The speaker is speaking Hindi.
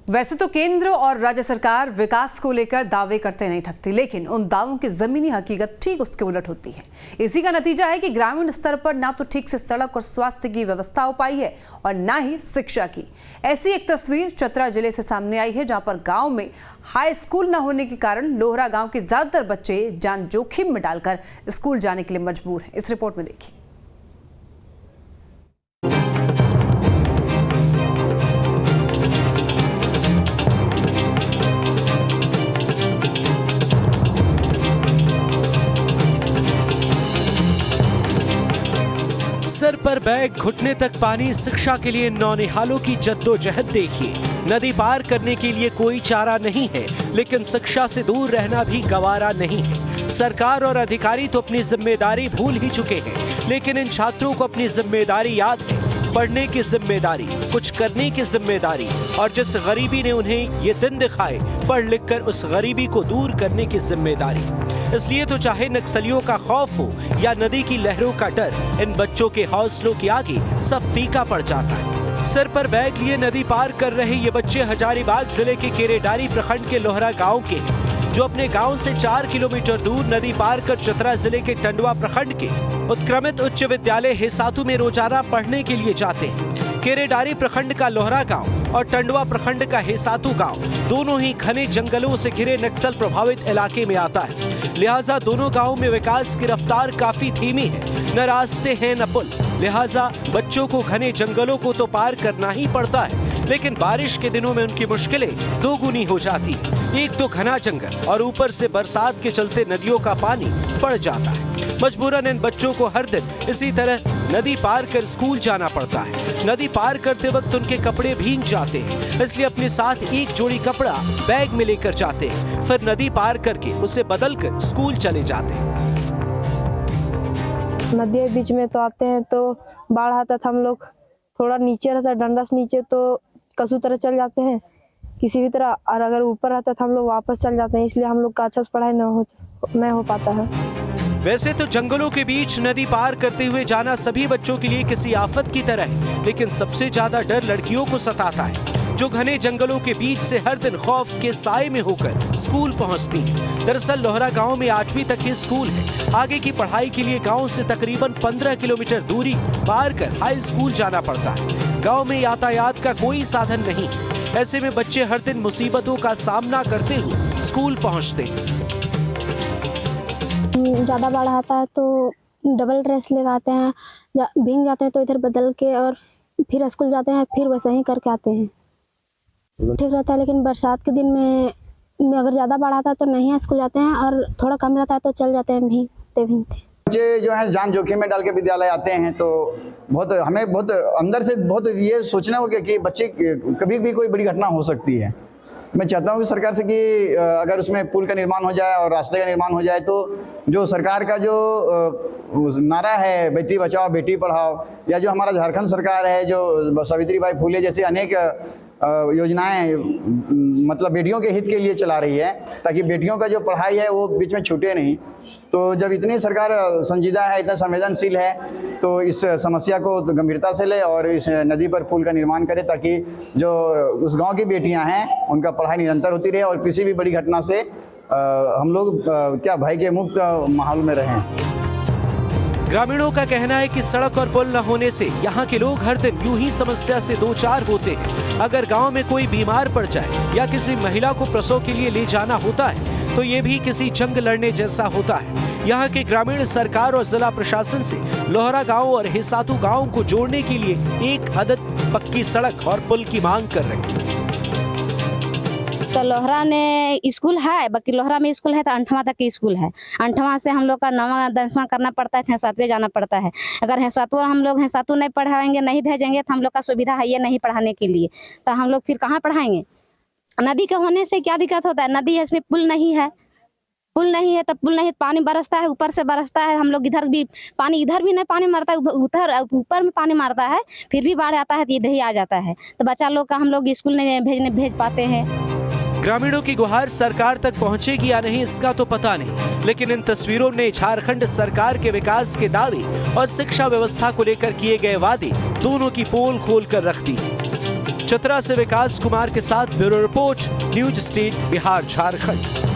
वैसे तो केंद्र और राज्य सरकार विकास को लेकर दावे करते नहीं थकती, लेकिन उन दावों की जमीनी हकीकत ठीक उसके उलट होती है। इसी का नतीजा है कि ग्रामीण स्तर पर ना तो ठीक से सड़क और स्वास्थ्य की व्यवस्था हो पाई है और ना ही शिक्षा की। ऐसी एक तस्वीर चतरा जिले से सामने आई है, जहां पर गांव में हाई स्कूल न होने के कारण लोहरा गांव के ज्यादातर बच्चे जान जोखिम में डालकर स्कूल जाने के लिए मजबूर हैं। इस रिपोर्ट में देखिए। सर पर बैग, घुटने तक पानी, शिक्षा के लिए नौनिहालों की जद्दोजहद देखिए। नदी पार करने के लिए कोई चारा नहीं है, लेकिन शिक्षा से दूर रहना भी गवारा नहीं है। सरकार और अधिकारी तो अपनी जिम्मेदारी भूल ही चुके हैं, लेकिन इन छात्रों को अपनी जिम्मेदारी याद है। पढ़ने की जिम्मेदारी, कुछ करने की जिम्मेदारी, और जिस गरीबी ने उन्हें ये दिन दिखाए, पढ़ लिख कर उस गरीबी को दूर करने की जिम्मेदारी। इसलिए तो चाहे नक्सलियों का खौफ हो या नदी की लहरों का डर, इन बच्चों के हौसलों के आगे सब फीका पड़ जाता है। सर पर बैग लिए नदी पार कर रहे ये बच्चे हजारीबाग जिले के केरेडारी प्रखंड के लोहरा गांव के, जो अपने गांव से 4 किलोमीटर दूर नदी पार कर चतरा जिले के टंडवा प्रखंड के उत्क्रमित उच्च विद्यालय हेसातु में रोजाना पढ़ने के लिए जाते हैं। केरेडारी प्रखंड का लोहरा गांव और टंडवा प्रखंड का हेसातु गांव दोनों ही घने जंगलों से घिरे नक्सल प्रभावित इलाके में आता है। लिहाजा दोनों गांवों में विकास की रफ्तार काफी धीमी है। न रास्ते हैं न पुल, लिहाजा बच्चों को घने जंगलों को तो पार करना ही पड़ता है। लेकिन बारिश के दिनों में उनकी मुश्किलें दोगुनी हो जाती है। एक तो घना जंगल और ऊपर से बरसात के चलते नदियों का पानी बढ़ जाता है। मजबूरन इन बच्चों को हर दिन इसी तरह नदी पार कर स्कूल जाना पड़ता है। नदी पार करते वक्त उनके कपड़े भीग जाते हैं, इसलिए अपने साथ एक जोड़ी कपड़ा बैग में लेकर जाते हैं। फिर नदी पार करके उसे बदल कर स्कूल चले जाते हैं। नदी बीच में तो आते हैं तो बाढ़ आता था, हम लोग थोड़ा नीचे रहता, डंडा से नीचे तो कसू तरह चल जाते हैं किसी भी तरह, और अगर ऊपर रहता था हम लोग वापस चल जाते हैं। इसलिए हम लोग का अच्छा से पढ़ाई नहीं हो पाता है। वैसे तो जंगलों के बीच नदी पार करते हुए जाना सभी बच्चों के लिए किसी आफत की तरह है, लेकिन सबसे ज्यादा डर लड़कियों को सताता है, जो घने जंगलों के बीच से हर दिन खौफ के साए में होकर स्कूल पहुंचती हैं। दरअसल लोहरा गांव में 8वीं तक ही स्कूल है। आगे की पढ़ाई के लिए गांव से तकरीबन 15 किलोमीटर दूरी पार कर हाई स्कूल जाना पड़ता है। गांव में यातायात का कोई साधन नहीं, ऐसे में बच्चे हर दिन मुसीबतों का सामना करते हुए स्कूल पहुंचते हैं। ज़्यादा बाढ़ आता है तो डबल ड्रेस ले आते हैं, भीग जाते हैं तो इधर बदल के और फिर स्कूल जाते हैं, फिर वैसे ही करके आते हैं। ठीक रहता है, लेकिन बरसात के दिन में अगर ज़्यादा बाढ़ आता है तो नहीं स्कूल जाते हैं, और थोड़ा कम रहता है तो चल जाते हैं भीगते। बच्चे जो है जान जोखिम में डाल के विद्यालय आते हैं, तो हमें बहुत अंदर से बहुत ये सोचना होगा कि बच्चे कभी भी कोई बड़ी घटना हो सकती है। मैं चाहता हूँ कि सरकार से कि अगर उसमें पुल का निर्माण हो जाए और रास्ते का निर्माण हो जाए, तो जो सरकार का जो नारा है बेटी बचाओ बेटी पढ़ाओ, या जो हमारा झारखंड सरकार है जो सावित्रीबाई फुले जैसी अनेक योजनाएं मतलब बेटियों के हित के लिए चला रही है, ताकि बेटियों का जो पढ़ाई है वो बीच में छूटे नहीं। तो जब इतनी सरकार संजीदा है, इतना संवेदनशील है, तो इस समस्या को गंभीरता से ले और इस नदी पर पुल का निर्माण करे, ताकि जो उस गांव की बेटियां हैं उनका पढ़ाई निरंतर होती रहे और किसी भी बड़ी घटना से हम लोग भय के मुक्त माहौल में रहें। ग्रामीणों का कहना है कि सड़क और पुल न होने से यहाँ के लोग हर दिन यूं ही समस्या से दो चार होते हैं। अगर गांव में कोई बीमार पड़ जाए या किसी महिला को प्रसव के लिए ले जाना होता है तो ये भी किसी जंग लड़ने जैसा होता है। यहाँ के ग्रामीण सरकार और जिला प्रशासन से लोहरा गांव और हेसातु गांव को जोड़ने के लिए एक अदद पक्की सड़क और पुल की मांग कर रहे हैं। तो लोहरा में स्कूल है, बाकी लोहरा में स्कूल है तो अंठवा तक की स्कूल है। अंठवा से हम लोग का 9वां 10वां करना पड़ता है, हेसातु जाना पड़ता है। अगर हेसातु हम लोग हेसातु नहीं पढ़ाएंगे, नहीं भेजेंगे, तो हम लोग का सुविधा है ये नहीं पढ़ाने के लिए, तो हम लोग फिर कहाँ पढ़ाएंगे। नदी के होने से क्या दिक्कत होता है, नदी है इसमें पुल नहीं है, पुल नहीं है तो पुल नहीं, पानी बरसता है, ऊपर से बरसता है, हम लोग इधर भी पानी, इधर भी नहीं पानी मारता है, उधर ऊपर में पानी मारता है, फिर भी बाढ़ आता है तो इधर ही आ जाता है। तो बच्चा लोग का हम लोग स्कूल नहीं भेज पाते हैं। ग्रामीणों की गुहार सरकार तक पहुंचेगी या नहीं इसका तो पता नहीं, लेकिन इन तस्वीरों ने झारखंड सरकार के विकास के दावे और शिक्षा व्यवस्था को लेकर किए गए वादे दोनों की पोल खोल कर रख दी। चतरा से विकास कुमार के साथ bureau report, news state, Bihar Jharkhand.